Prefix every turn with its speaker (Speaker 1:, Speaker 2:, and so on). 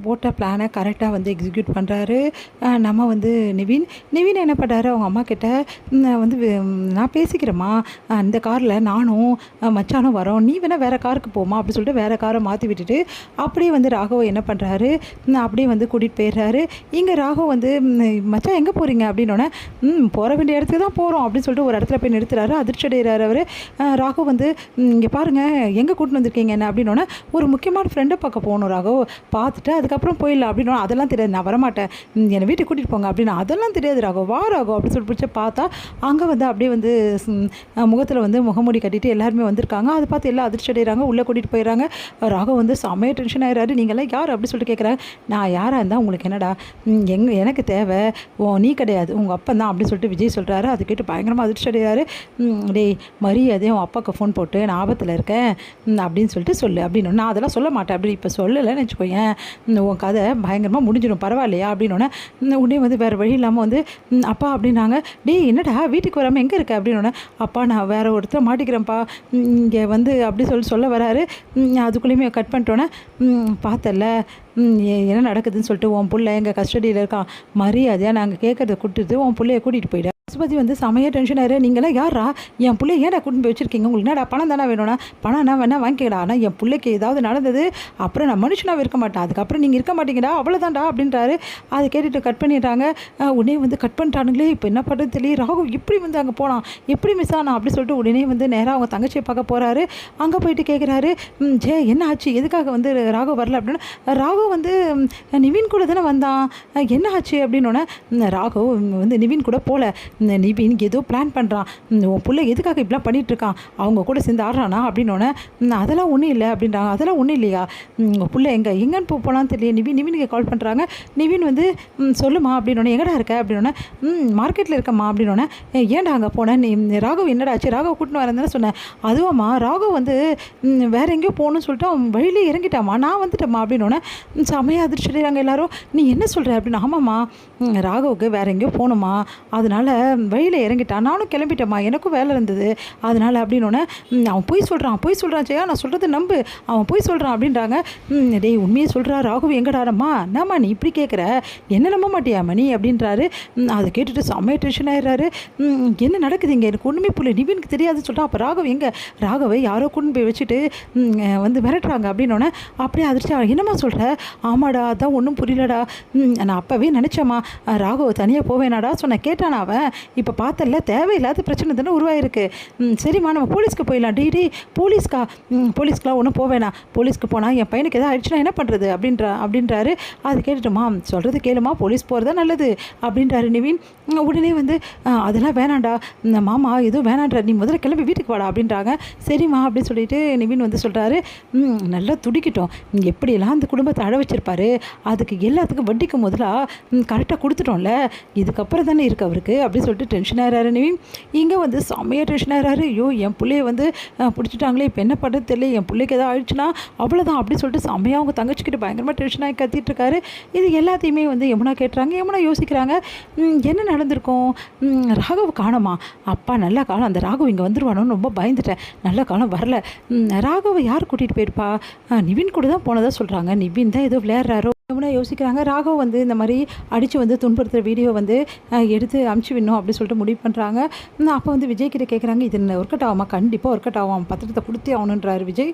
Speaker 1: போட்ட பிளானை கரெக்டாக வந்து எக்ஸிக்யூட் பண்ணுறாரு. நம்ம வந்து நிவின் என்ன பண்ணுறாரு, அவங்க அம்மா கிட்ட வந்து நான் பேசிக்கிறேம்மா, இந்த காரில் நானும் மச்சானும் வரோம், நீ வேணால் வேறு காருக்கு போமா அப்படி சொல்லிட்டு வேறு காரை மாற்றி விட்டுட்டு அப்படியே வந்து ராகவ் என்ன பண்ணுறாரு, அப்படியே வந்து கூட்டிகிட்டு போயிடுறாரு. இங்கே ராகவ் வந்து மச்சான் எங்கே போகிறீங்க அப்படின்னோடனே போகிற வேண்டிய இடத்துக்கு தான் போகிறோம் அப்படின்னு சொல்லிட்டு ஒரு இடத்துல போய் நிறுத்துறாரு. அதிர்ச்சி அடைகிறாரு அவர். ராகவ் வந்து இங்கே பாருங்கள் எங்கே கூட்டின்னு வந்திருக்கீங்க என்ன அப்படின்னோடனே ஒரு முக்கியமான ஃப்ரெண்டை பார்க்க போகணும் ராகவ், பார்த்துட்டு அதுக்கப்புறம் போயிடலாம் அப்படின்னா அதெல்லாம் தெரியாது, நான் வரமாட்டேன், என்னை வீட்டுக்கு கூட்டிகிட்டு போங்க அப்படின்னா அதெல்லாம் தெரியாது ராகவ், வா ராகவ் அப்படின்னு சொல்லிட்டு பிடிச்சி பார்த்தா அங்கே வந்து அப்படியே வந்து முகத்தில் வந்து முகமூடி கட்டிட்டு எல்லாருமே வந்திருக்காங்க. அதை பார்த்து எல்லாம் அதிர்ச்சி அடைகிறாங்க, உள்ளே கூட்டிகிட்டு போயிடறாங்க. ராகவ் வந்து செம்மையாக டென்ஷன் ஆகிறாரு. நீங்கள்லாம் யார் அப்படின்னு சொல்லிட்டு கேட்குறாங்க. நான் யாராக இருந்தால் உங்களுக்கு என்னடா, எனக்கு தேவை நீ கிடையாது, உங்கள் அப்பா தான் அப்படின்னு சொல்லிட்டு விஜய் சொல்கிறாரு. அது கேட்டு பயங்கரமாக அதிர்ச்சி அடைகிறாரு. டேய் மரியாதையும் உன் அப்பாவுக்கு ஃபோன் போட்டு நான் ஆபத்தில் இருக்கேன் அப்படின்னு சொல்லிட்டு சொல்லு அப்படின்னு. நான் அதெல்லாம் சொல்ல மாட்டேன் அப்படி இப்போ சொல்லலைன்னு வச்சுக்கோயேன், உன் கதை பயங்கரமாக முடிஞ்சிடும் பரவாயில்லையா அப்படின்னோடனே உடனே வந்து வேறு வழி இல்லாமல் வந்து அப்பா அப்படின்னாங்க. டேய் என்னடா வீட்டுக்கு வராமல் எங்கே இருக்க அப்படின்னோடனே அப்பா நான் வேறு ஒருத்தர் மாட்டிக்கிறேன்ப்பா இங்கே வந்து அப்படி சொல்ல வராரு. அதுக்குள்ளேயுமே கட் பண்ணிட்டோன்னே பார்த்தல என்ன நடக்குதுன்னு சொல்லிட்டு உன் பிள்ளை எங்கள் கஸ்டடியில் இருக்கான், மரியாதையாக நாங்கள் கேட்குறத கொடுத்துட்டு உன் பிள்ளைய கூட்டிகிட்டு போயிடு. பசுபதி வந்து செமையாக டென்ஷன் ஆயிரு. நீங்களாம் யாரா என் பிள்ளை ஏன்டா கூட்டின்னு போய் வச்சுருக்கீங்க, உங்களுக்கு என்னடா பணம் தானே வேணும்னா பணம் நான் வேணா வாங்கிக்கடா, ஆனால் என் பிள்ளைக்கு ஏதாவது நடந்தது அப்புறம் நான் மனுஷனாக இருக்க மாட்டேன், அதுக்கப்புறம் நீங்கள் இருக்க மாட்டீங்கடா அவ்வளோதான்டா அப்படின்றாரு. அதை கேட்டுட்டு கட் பண்ணிடுறாங்க. உடனே வந்து கட் பண்ணிட்டானுங்களே, இப்போ என்ன பண்ணுறது தெரியல, ராகவ் இப்படி வந்து அங்கே போனான் எப்படி மிஸ் ஆனா அப்படி சொல்லிட்டு உடனே வந்து நேராக அவங்க தங்கச்சியை பார்க்க போகிறாரு. அங்கே போயிட்டு கேட்குறாரு, ஜே என்ன ஆச்சு, எதுக்காக வந்து ராகவ் வரல அப்படின்னா, ராகவ் வந்து நிவின் கூட தானே வந்தான், என்ன ஆச்சு அப்படின்னோடனே ராகவ் வந்து நிவின் கூட போகல, நிவின் ஏதோ பிளான் பண்ணுறான், உன் பிள்ளை எதுக்காக இப்படிலாம் பண்ணிகிட்ருக்கான், அவங்க கூட சேர்ந்து ஆடுறானா அப்படின்னோடனே அதெல்லாம் ஒன்றும் இல்லை அப்படின்றாங்க. அதெல்லாம் ஒன்றும் இல்லையா, உங்கள் பிள்ளை எங்கேன்னு போகலான்னு தெரியல. நிவினுக்கு கால் பண்ணுறாங்க. நிவின் வந்து சொல்லுமா அப்படின்னோடனே எங்கடா இருக்க அப்படின்னோடனே மார்க்கெட்டில் இருக்கம்மா அப்படின்னோடனே ஏன்டா அங்கே போனேன், நீ ராகவ் என்னடா ஆச்சு, ராகவ் கூட்டின்னு வரேன்னு சொன்னேன். அதுவாம்மா ராகவ் வந்து வேறு எங்கேயோ போகணும்னு சொல்லிட்டு அவன் வழியிலே இறங்கிட்டாம்மா, நான் வந்துட்டேம்மா அப்படின்னோடனே செமையாக அதிர்ச்சி அடைகிறாங்க எல்லாரும். நீ என்ன சொல்கிற அப்படின்னு. ஆமாம்மா ராகவுக்கு வேறு எங்கேயோ போகணுமா, அதனால் வழியில் இறங்கிட்டான், நானும் கிளம்பிட்டேம்மா, எனக்கும் வேலை இருந்தது அதனால் அப்படின்னோடனே அவன் போய் சொல்கிறான் ஜெயா, நான் சொல்கிறது நம்பு, அவன் போய் சொல்கிறான் அப்படின்றாங்க. டேய் உண்மையை சொல்கிறா ராகவ் எங்கடாரம்மா, என்னம்மா நீ இப்படி கேட்குற, என்ன நம்ப மாட்டியாம்மா நீ அப்படின்றாரு. அதை கேட்டுட்டு செம்மையாக டென்ஷன் ஆகிடுறாரு. என்ன நடக்குது இங்கே, எனக்கு ஒன்றுமே புரியல, நிவினுக்கு தெரியாதுன்னு சொல்லிட்டு அப்போ ராகவ் எங்கே, ராகவை யாரோ கொண்டு போய் வச்சுட்டு வந்து மிரட்டுறாங்க அப்படின்னோடனே அப்படியே அதிர்ச்சி. என்னம்மா சொல்கிற, ஆமாடா அதான் ஒன்றும் புரியலடா, நான் அப்போவே நினச்சேம்மா ராகவ் தனியாக போவேனாடா சொன்னேன், கேட்டானா அவன், இப்போ பார்த்தல தேவையில்லாத பிரச்சனை தானே உருவாயிருக்கு, சரிம்மா நம்ம போலீஸ்க்கு போயிடலாம். டெய்லி போலீஸ்க்குலாம் ஒன்றும் போவேணா, போலீஸ்க்கு போனால் என் பையனுக்கு எதாவது ஆயிடுச்சுன்னா என்ன பண்ணுறது அப்படின்றாரு. அது கேட்டுட்டுமா சொல்கிறது கேளுமா, போலீஸ் போகிறதா நல்லது அப்படின்றாரு நிவின். உடனே வந்து அதெல்லாம் வேணாண்டா மாமா எதுவும் வேணான்றார், நீ முதல்ல கிளம்பி வீட்டுக்கு வாடா அப்படின்றாங்க. சரிம்மா அப்படின்னு சொல்லிட்டு நிவின் வந்து சொல்கிறாரு. நல்லா துடிக்கிட்டோம், எப்படியெல்லாம் அந்த குடும்பத்தை அழ வச்சிருப்பாரு, அதுக்கு எல்லாத்துக்கும் வட்டிக்கு முதலாக கரெக்டாக கொடுத்துட்டோம்ல, இதுக்கப்புறம் தானே இருக்கு அவருக்கு அப்படின்னு சொல்லிட்டு டென்ஷன் ஆகிறாரு நிவின். இங்கே வந்து செம்மையாக டென்ஷன் ஆகிறாரு. ஐயோ என் பிள்ளைய வந்து பிடிச்சிட்டாங்களே, இப்போ என்ன பண்ணுறது தெரியல, என் பிள்ளைக்கு எதாவது ஆயிடுச்சுன்னா அவ்வளோதான் அப்படின்னு சொல்லிட்டு செம்மையாக அவங்க தங்கச்சிக்கிட்டு பயங்கரமாக டென்ஷன் ஆகி கத்திட்டு இருக்காரு. இது எல்லாத்தையுமே வந்து யமுனா கேட்டுறாங்க. யமுனா யோசிக்கிறாங்க, என்ன நடந்திருக்கும், ராகவ் காணோமா, அப்பா நல்ல காலம் அந்த ராகவ் இங்கே வந்துடுவானோன்னு ரொம்ப பயந்துட்டேன், நல்ல காலம் வரல, ராகவை யார் கூட்டிகிட்டு போயிருப்பா, நிவின் கூட தான் போனதாக சொல்கிறாங்க, நிவின் தான் ஏதோ விளையாடுறாரோ. யமுனா யோசிக்கிறாங்க. ராகவ் வந்து இந்த மாதிரி அடித்து வந்து துன்புறுத்துகிற வீடியோ வந்து எடுத்து அமுச்சு விடணும் அப்படின்னு சொல்லிட்டு முடிவு பண்ணுறாங்க. அப்போ வந்து விஜய் கிட்ட கேட்குறாங்க, இது ஒர்க் அவுட் ஆகுமா, கண்டிப்பாக ஒர்க் அவுட் ஆகும், பத்திரத்தை கொடுத்தே ஆகணுன்றாரு விஜய்.